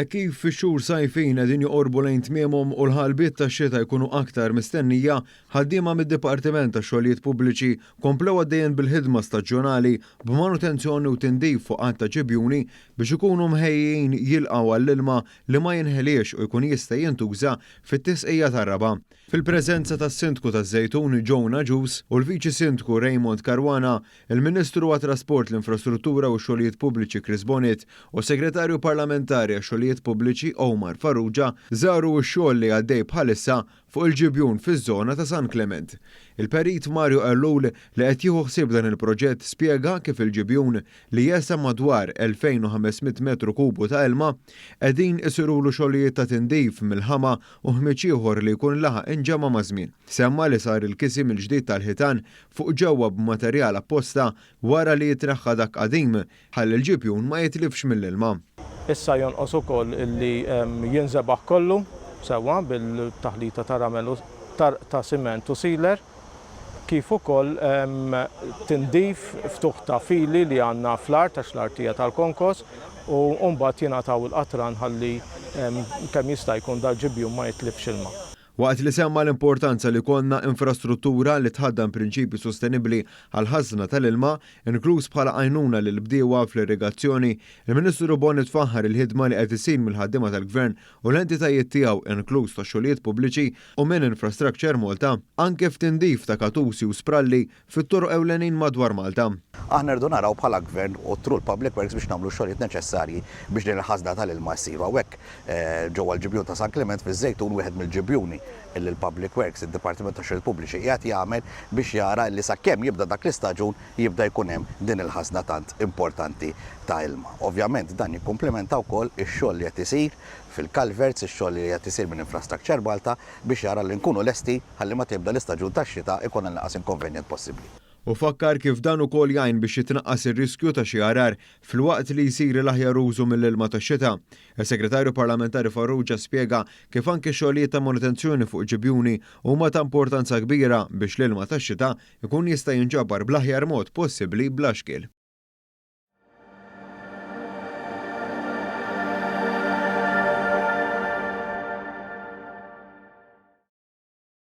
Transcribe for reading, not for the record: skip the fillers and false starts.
Kif fix-xhur sajfin qegħdin joqorbu lejn tmiemhom u l-ħalbiet tax-xita jkunu aktar mistennija, ħaddiema mid-Dipartiment tax-Xogħlijiet Pubbliċi komplew għaddejjin bil-ħidma staġjonali b'manutenzjoni u tindif fuq qatt ta' ġibjuni biex ikunu mħejjin jilqgħu għall-ilma li ma jinħeliex u jkun jista' jintuża fit-tisqija tar-raba'. Fil-preżenza tas-Sindku taż-Żejtun Joe Ġus u l-Viċi Sindku Raymond Caruana, il-Ministru għat-Trasport, l-Infrastruttura u x-Xogħlijiet Pubbliċi Chris Bonet u Segretarju Parlamentari għax-Xogħlijiet Pubbliċi Omar Farrugia żaru x-xogħol li għaddej bħalissa fuq il-ġibjun fiż-żona ta' San Clement. Il-Perit Mario Erlul li qed jieħu ħsieb dan il-proġett spjega kif il-ġibjun li jesa madwar 2500 metru kubu ta' ilma qegħdin isirulu xogħlijiet ta' tindif mill-ħama u ħmiċ ieħor li jkun laħaq inġema ma' żmien. Semma li sar il-kisim il-ġdid tal-ħitan fuq ġewwa b'materjal apposta wara li jitneħħa dak qadim ħalli l-ġibjun ma jitlifx mill-ilma. Issa jonqos ukoll illi jinżebaħ kollu sewwa bil-taħlita ta' ramel ta' siment u sealer, kif ukoll tindif ftuħ ta' fili li għandna fl-art ta' xl-artija tal-konkos u mbagħad jingħataw il-qatran ħalli kemm jista' jkun dal-ġibjun ma jitlifx ilma. Waqt li semma l-importanza li konna infrastruttura li tħaddam prinċipji sostenibbli għal ħażna tal-ilma, inkluż bħala għajnuna lil bdiewa fl-irrigazzjoni, il-Ministru Bonet faħħar il-ħidma li qed isir mill-ħaddiema tal-Gvern u l-entitajiet tiegħu inkluż tax-xogħlijiet pubbliċi u minn Infrastructure Malta anke f'tindif ta' katusi u spralli fit-toroq ewlenin madwar Malta. Aħna rridu naraw bħala Gvern u tru l-Public Works biex nagħmlu xogħlijiet neċessarji biex din il-ħażna tal-ilma ssir. Hekk ġewwa l-ġibjun ta' San Clement fiż-Żejtun wieħed mill-ġibjuni il-Public Works, il-Dipartiment tax-Xogħlijiet Pubbliċi qiegħed jagħmel biex jara li sakemm jibda dak l-istaġun jibda jkun hemm din il-ħażna tant importanti ta' ilma. Ovvjament dan jikkumplementa wkoll ix-xogħol li qed isir fil-culverts, ix-xogħol li qed isir minn Infrastructure Malta biex jara li nkunu lesti ħalli ma tibda l-istaġun tax-xita ikun inqas inconvenient possibbli. U fakkar kif dan ukoll jgħin biex jitnaqqas ir-riskju ta' xi għarar fil-waqt li jsir l-aħjar użu mill-ilma tax-xita. Il-Segretarju Parlamentari Farrugia spjega kif anke xogħlijiet ta' manutenzjoni fuq ġibjuni huma ta' importanza kbira biex l-ilma tax-xita ikun jista' jinġabar bl-aħjar mod possibbli bla xkiel.